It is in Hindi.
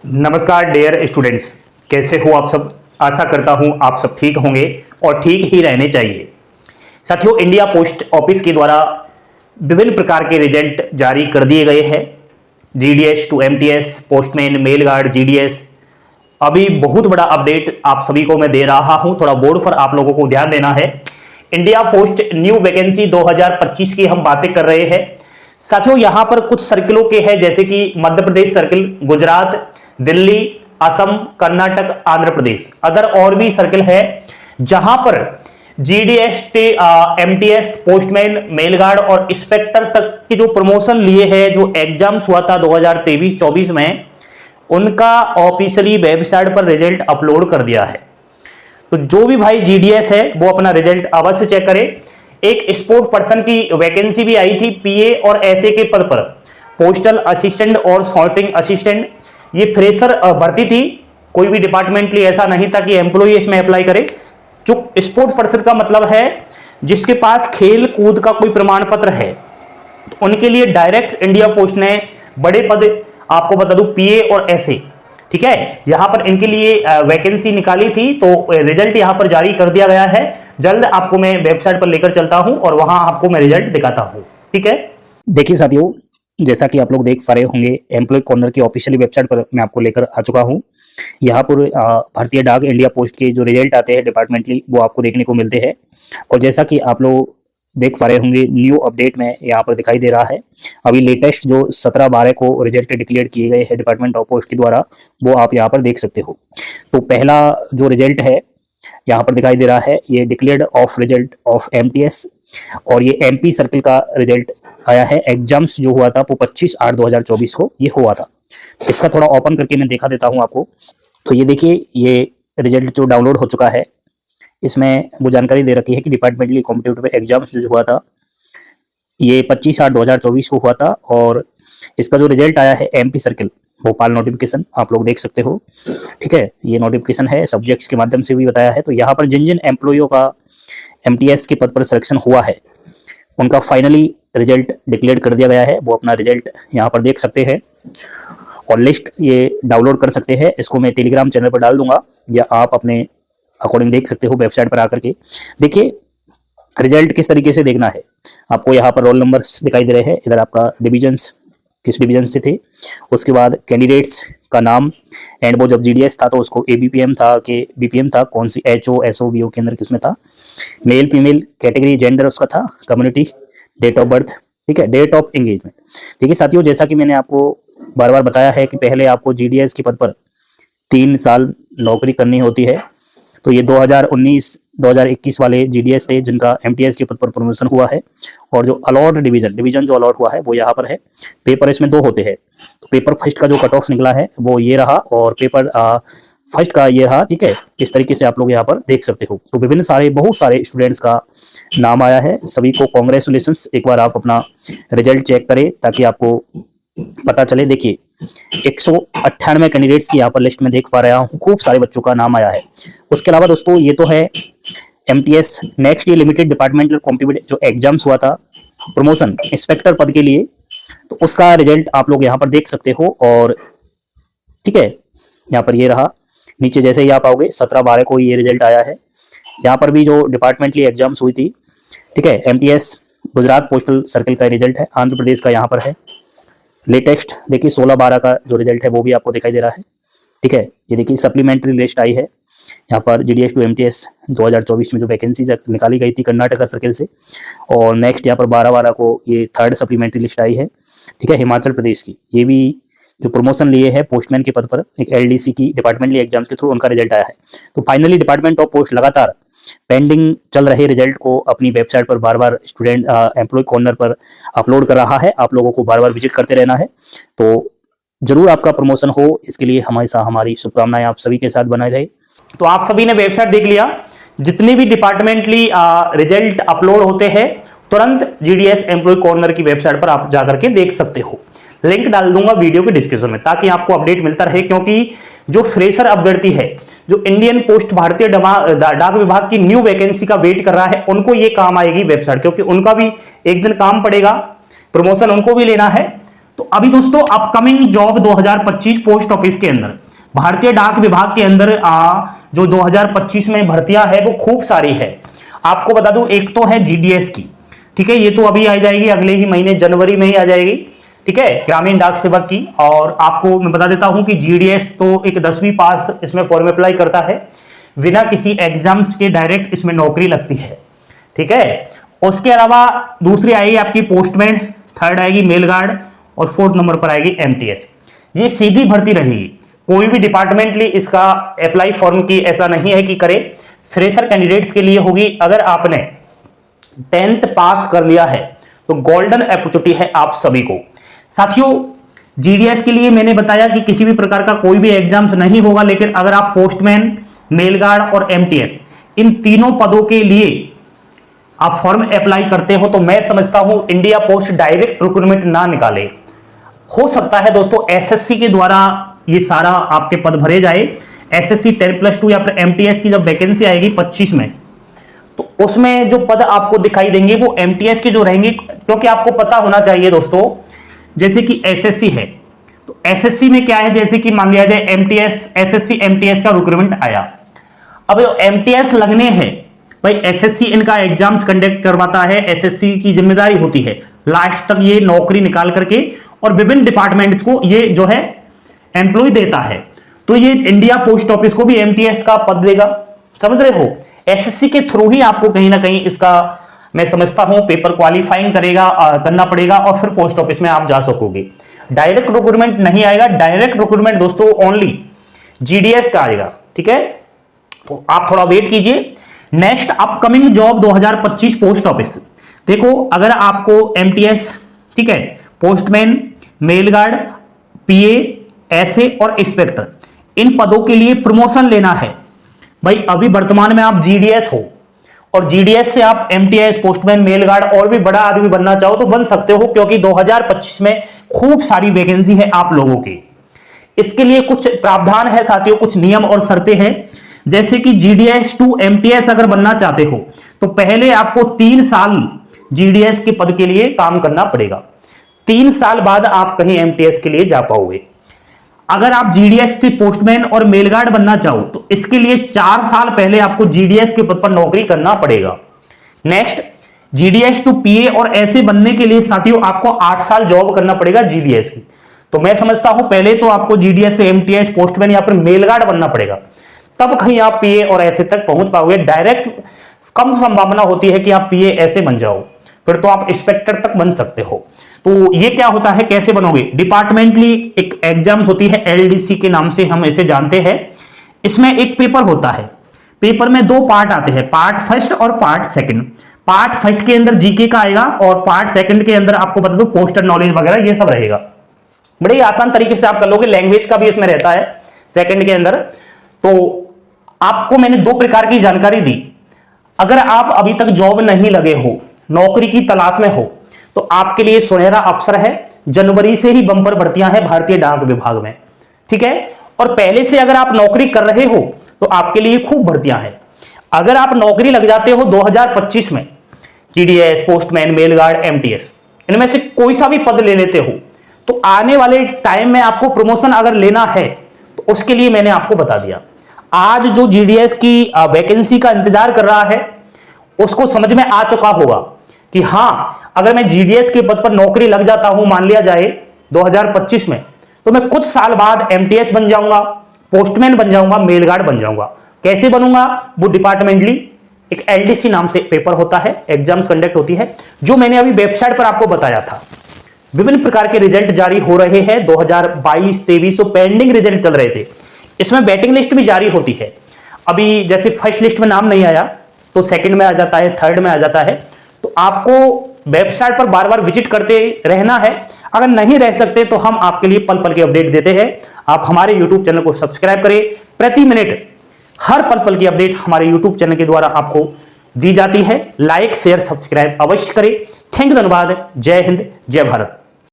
नमस्कार डियर स्टूडेंट्स, कैसे हो आप सब। आशा करता हूं आप सब ठीक होंगे और ठीक ही रहने चाहिए। साथियों, इंडिया पोस्ट ऑफिस के द्वारा विभिन्न प्रकार के रिजल्ट जारी कर दिए गए हैं। GDS to MTS, postman, mail guard, GDS. अभी बहुत बड़ा अपडेट आप सभी को मैं दे रहा हूं, थोड़ा बोर्ड पर आप लोगों को ध्यान देना है। इंडिया पोस्ट न्यू वैकेंसी 2025 की हम बातें कर रहे हैं। साथियों, यहां पर कुछ सर्किलों के हैं, जैसे कि मध्य प्रदेश सर्किल, गुजरात, दिल्ली, असम, कर्नाटक, आंध्र प्रदेश। अदर और भी सर्किल है जहां पर जीडीएस, एमटीएस, पोस्टमैन, मेलगार्ड और इंस्पेक्टर तक की जो प्रमोशन लिए हैं, जो एग्जाम्स हुआ था 2023-24 में, उनका ऑफिशियली वेबसाइट पर रिजल्ट अपलोड कर दिया है। तो जो भी भाई जीडीएस है वो अपना रिजल्ट अवश्य चेक करे। एक स्पोर्ट पर्सन की वैकेंसी भी आई थी पीए और एसए के पद पर, पोस्टल असिस्टेंट और सॉर्टिंग असिस्टेंट। ये फ्रेशर भर्ती थी, कोई भी डिपार्टमेंटली ऐसा नहीं था कि एम्प्लॉय इसमें अप्लाई करे। जो स्पोर्ट पर्सन का मतलब है जिसके पास खेल कूद का कोई प्रमाण पत्र है, तो उनके लिए डायरेक्ट इंडिया पोस्ट ने बड़े पद, आपको बता दूं, पीए और एसए, ठीक है, यहां पर इनके लिए वैकेंसी निकाली थी। तो रिजल्ट यहां पर जारी कर दिया गया है। जल्द आपको मैं वेबसाइट पर लेकर चलता हूं और वहां आपको मैं रिजल्ट दिखाता हूं, ठीक है। देखिए साथियों, जैसा कि आप लोग देख पा रहे होंगे, एम्प्लॉय कॉर्नर की ऑफिशियली वेबसाइट पर मैं आपको लेकर आ चुका हूं। यहाँ पर भारतीय डाक इंडिया पोस्ट के जो रिजल्ट आते हैं डिपार्टमेंटली, वो आपको देखने को मिलते हैं। और जैसा कि आप लोग देख पा रहे होंगे, न्यू अपडेट में यहाँ पर दिखाई दे रहा है। अभी लेटेस्ट जो 17/12 को रिजल्ट डिक्लेयर किए गए हैं डिपार्टमेंट ऑफ पोस्ट के द्वारा, वो आप यहाँ पर देख सकते हो। तो पहला जो रिजल्ट है यहाँ पर दिखाई दे रहा है, ये declared of result of MTS, और ये एमपी सर्किल का रिजल्ट आया है। एग्जाम्स जो हुआ था वो 25/8/2024 को ये हुआ था। इसका थोड़ा ओपन करके मैं दिखा देता हूँ आपको। तो ये देखिए, ये रिजल्ट जो डाउनलोड हो चुका है, इसमें वो जानकारी दे रखी है कि डिपार्टमेंटली कॉम्पिटिटिव एग्जाम्स जो हुआ था ये 25/8/2024 को हुआ था। और इसका जो रिजल्ट आया है एमपी सर्किल भोपाल नोटिफिकेशन, आप लोग देख सकते हो, ठीक है। ये नोटिफिकेशन है, सब्जेक्ट्स के माध्यम से भी बताया है। तो यहाँ पर जिन जिन एम्प्लॉइयों का एमटीएस के पद पर सिलेक्शन हुआ है, उनका फाइनली रिजल्ट डिक्लेयर कर दिया गया है। वो अपना रिजल्ट यहाँ पर देख सकते हैं और लिस्ट ये डाउनलोड कर सकते हैं। इसको मैं टेलीग्राम चैनल पर डाल दूंगा, या आप अपने अकॉर्डिंग देख सकते हो वेबसाइट पर आकर के। देखिए रिजल्ट किस तरीके से देखना है। आपको यहाँ पर रोल नंबर्स दिखाई दे रहे हैं, इधर आपका डिविजन्स, किस डिवीजन से थे, उसके बाद कैंडिडेट्स का नाम, एंड वो जब जीडीएस था तो उसको एबीपीएम था कि बीपीएम था, कौन सी एचओ एसओ बीओ के अंदर किसमें था, मेल फीमेल कैटेगरी जेंडर उसका था, कम्युनिटी, डेट ऑफ बर्थ, ठीक है, डेट ऑफ एंगेजमेंट। देखिए साथियों, जैसा कि मैंने आपको बार बार बताया है कि पहले आपको जीडीएस के पद पर 3 साल नौकरी करनी होती है। तो ये 2019-2021 वाले जीडीएस थे जिनका एमटीएस के पद पर प्रमोशन हुआ है। और जो अलॉट डिवीजन जो अलॉट हुआ है वो यहाँ पर है। पेपर इसमें 2 होते हैं। तो पेपर फर्स्ट का जो कट ऑफ निकला है वो ये रहा, और पेपर फर्स्ट का ये रहा, ठीक है। इस तरीके से आप लोग यहाँ पर देख सकते हो। तो बहुत सारे स्टूडेंट्स का नाम आया है। सभी को कॉन्ग्रेचुलेशंस। एक बार आप अपना रिजल्ट चेक करें ताकि आपको पता चले। देखिए 198 कैंडिडेट्स की यहाँ पर लिस्ट में देख पा रहा हूँ, खूब सारे बच्चों का नाम आया है। उसके अलावा दोस्तों, ये तो है MTS next year limited departmental competitive जो एग्जाम्स हुआ था प्रमोशन इंस्पेक्टर पद के लिए, तो उसका रिजल्ट आप लोग यहाँ पर देख सकते हो। और ठीक है, यहाँ पर ये रहा। नीचे जैसे ही आप आओगे 17/12 को ये रिजल्ट आया है। यहाँ पर भी जो डिपार्टमेंटली एग्जाम्स हुई थी, ठीक है, एमटीएस गुजरात पोस्टल सर्किल का रिजल्ट है, आंध्र प्रदेश का यहाँ पर है। लेटेस्ट देखिए 16/12 का जो रिजल्ट है वो भी आपको दिखाई दे रहा है, ठीक है। ये देखिए सप्लीमेंट्री लिस्ट आई है यहाँ पर जीडीएस टू एमटीएस 2024 में जो वैकेंसी निकाली गई थी कर्नाटका सर्किल से। और नेक्स्ट यहाँ पर 12/12 को ये 3rd सप्लीमेंट्री लिस्ट आई है, ठीक है, हिमाचल प्रदेश की। ये भी जो प्रमोशन लिए है पोस्टमैन के पद पर एक एलडीसी की डिपार्टमेंटली एग्जाम्स के थ्रू, उनका रिजल्ट आया है। तो फाइनली डिपार्टमेंट ऑफ पोस्ट लगातार पेंडिंग चल रहे रिजल्ट को अपनी वेबसाइट पर बार बार स्टूडेंट एम्प्लॉय कॉर्नर पर अपलोड कर रहा है। आप लोगों को बार बार विजिट करते रहना है, तो जरूर आपका प्रमोशन हो। इसके लिए हमेशा हमारी शुभकामनाएं आप सभी के साथ बनाए रहे। तो आप सभी ने वेबसाइट देख लिया। जितने भी डिपार्टमेंटली रिजल्ट अपलोड होते हैं तुरंत जीडीएस एम्प्लॉय कॉर्नर की वेबसाइट पर आप जाकर के देख सकते हो। लिंक डाल दूंगा वीडियो के डिस्क्रिप्शन में ताकि आपको अपडेट मिलता रहे। क्योंकि जो फ्रेशर अभ्यर्थी है, जो इंडियन पोस्ट भारतीय डाक विभाग की न्यू वैकेंसी का वेट कर रहा है, उनको ये काम आएगी वेबसाइट, क्योंकि उनका भी एक दिन काम पड़ेगा, प्रमोशन उनको भी लेना है। तो अभी दोस्तों अपकमिंग जॉब 2025 पोस्ट ऑफिस के अंदर, भारतीय डाक विभाग के अंदर जो 2025 में भर्तियां है वो खूब सारी है। आपको बता दूं, एक तो है जीडीएस की, ठीक है, ये तो अभी आ जाएगी, अगले ही महीने जनवरी में ही आ जाएगी, ठीक है, ग्रामीण डाक सेवक की। और आपको मैं बता देता हूं कि जीडीएस तो एक 10वीं पास इसमें फॉर्म अप्लाई करता है, बिना किसी एग्जाम्स के डायरेक्ट इसमें नौकरी लगती है, ठीक है। उसके अलावा दूसरी आएगी आपकी पोस्टमैन, थर्ड आएगी मेल गार्ड और फोर्थ नंबर पर आएगी एमटीएस। ये सीधी भर्ती रहेगी, कोई भी डिपार्टमेंटली इसका अप्लाई फॉर्म की ऐसा नहीं है कि करे। फ्रेशर कैंडिडेट्स के लिए होगी। अगर आपने 10th पास कर लिया है तो गोल्डन अपॉर्चुनिटी है आप सभी को। साथियों, जीडीएस के लिए मैंने बताया कि किसी भी प्रकार का कोई भी एग्जाम्स नहीं होगा, लेकिन अगर आप पोस्टमैन, मेल गार्ड और एमटीएस इन तीनों पदों के लिए आप फॉर्म अप्लाई करते हो तो मैं समझता हूं इंडिया पोस्ट डायरेक्ट रिक्रूटमेंट ना निकाले। हो सकता है दोस्तों एसएससी के द्वारा ये सारा आपके पद भरे जाए। एसएससी 10+2 या फिर एमटीएस की जब वैकेंसी आएगी 25 में, तो उसमें जो पद आपको दिखाई देंगे वो एमटीएस के जो रहेंगे, क्योंकि आपको पता होना चाहिए दोस्तों, जैसे कि एसएससी है तो एसएससी में क्या है, जैसे कि मान लिया जाए एमटीएस, एसएससी एमटीएस का रिक्रूटमेंट आया। अब एमटीएस लगने हैं भाई, एसएससी इनका एग्जाम्स कंडक्ट करवाता है, एसएससी की जिम्मेदारी होती है लास्ट तक ये नौकरी निकाल करके और विभिन्न डिपार्टमेंट्स को ये जो है एम्प्लॉय देता है। तो ये इंडिया पोस्ट ऑफिस को भी एमटीएस का पद देगा, समझ रहे हो। एसएससी के थ्रू ही आपको कहीं ना कहीं इसका मैं समझता हूं पेपर क्वालिफाइंग करना पड़ेगा और फिर पोस्ट ऑफिस में आप जा सकोगे। डायरेक्ट रिक्रूटमेंट नहीं आएगा। डायरेक्ट रिक्रूटमेंट दोस्तों ओनली जीडीएस का आएगा, ठीक है। तो आप थोड़ा वेट कीजिए। Next upcoming job 2025 post office, देखो अगर आपको एमटीएस, ठीक है, पोस्टमैन, मेल गार्ड, पीए, एसए और इंस्पेक्टर इन पदों के लिए प्रमोशन लेना है भाई, अभी वर्तमान में आप जीडीएस हो और जीडीएस से आप एमटीएस, पोस्टमैन, मेल गार्ड और भी बड़ा आदमी बनना चाहो तो बन सकते हो, क्योंकि 2025 में खूब सारी वैकेंसी है आप लोगों की। इसके लिए कुछ प्रावधान है साथियों, कुछ नियम और शर्तें हैं। जैसे कि जीडीएस टू एमटीएस अगर बनना चाहते हो तो पहले आपको 3 साल जीडीएस के पद के लिए काम करना पड़ेगा। 3 साल बाद आप कहीं एमटीएस के लिए जा पाओगे। अगर आप जीडीएस से पोस्टमैन और मेलगार्ड बनना चाहो तो इसके लिए 4 साल पहले आपको जीडीएस के पद पर नौकरी करना पड़ेगा। नेक्स्ट, जीडीएस टू पीए और ऐसे बनने के लिए साथियों आपको 8 साल जॉब करना पड़ेगा जीडीएस की। तो मैं समझता हूं पहले तो आपको जीडीएस से एमटीएस, पोस्टमैन या फिर मेलगार्ड बनना पड़ेगा, तब कहीं आप पीए और ऐसे तक पहुंच पाओगे। डायरेक्ट कम संभावना होती है कि आप पीए ऐसे बन जाओ, फिर तो आप इंस्पेक्टर तक बन सकते हो। तो ये क्या होता है, कैसे बनोगे, डिपार्टमेंटली एक एग्जाम्स होती है, एलडीसी के नाम से हम इसे जानते हैं। इसमें एक पेपर होता है, पेपर में 2 पार्ट आते हैं, पार्ट फर्स्ट और पार्ट सेकंड। पार्ट फर्स्ट के अंदर जीके का आएगा और पार्ट सेकंड के अंदर आपको बता दो पोस्टर नॉलेज वगैरह ये सब रहेगा। बड़े आसान तरीके से आप कर लोगे। लैंग्वेज का भी इसमें रहता है सेकंड के अंदर। तो आपको मैंने 2 प्रकार की जानकारी दी। अगर आप अभी तक जॉब नहीं लगे हो, नौकरी की तलाश में हो, तो आपके लिए सुनहरा अवसर है। जनवरी से ही बंपर भर्तियां हैं भारतीय डाक विभाग में, ठीक है। और पहले से अगर आप नौकरी कर रहे हो तो आपके लिए खूब भर्तियां हैं। अगर आप नौकरी लग जाते हो 2025 में, जीडीएस, पोस्टमैन, मेलगार्ड, एमटीएस इनमें से कोई सा भी पद ले लेते हो, तो आने वाले टाइम में आपको प्रमोशन अगर लेना है तो उसके लिए मैंने आपको बता दिया। आज जो जीडीएस की वैकेंसी का इंतजार कर रहा है उसको समझ में आ चुका होगा कि हां, अगर मैं जीडीएस के पद पर नौकरी लग जाता हूं, मान लिया जाए 2025 में, तो मैं कुछ साल बाद एमटीएस बन जाऊंगा, पोस्टमैन बन जाऊंगा, मेलगार्ड बन जाऊंगा। कैसे बनूंगा, वो डिपार्टमेंटली एक एलडीसी नाम से पेपर होता है, एग्जाम्स कंडक्ट होती है, जो मैंने अभी वेबसाइट पर आपको बताया था। विभिन्न प्रकार के रिजल्ट जारी हो रहे हैं। 2022-23 पेंडिंग रिजल्ट चल रहे थे। इसमें वेटिंग लिस्ट भी जारी होती है। अभी जैसे फर्स्ट लिस्ट में नाम नहीं आया तो सेकंड में आ जाता है, थर्ड में आ जाता है। तो आपको वेबसाइट पर बार बार विजिट करते रहना है। अगर नहीं रह सकते तो हम आपके लिए पल पल की अपडेट देते हैं। आप हमारे यूट्यूब चैनल को सब्सक्राइब करें। प्रति मिनट हर पल पल की अपडेट हमारे यूट्यूब चैनल के द्वारा आपको दी जाती है। लाइक, शेयर, सब्सक्राइब अवश्य करें। थैंक यू, धन्यवाद। जय हिंद, जय भारत।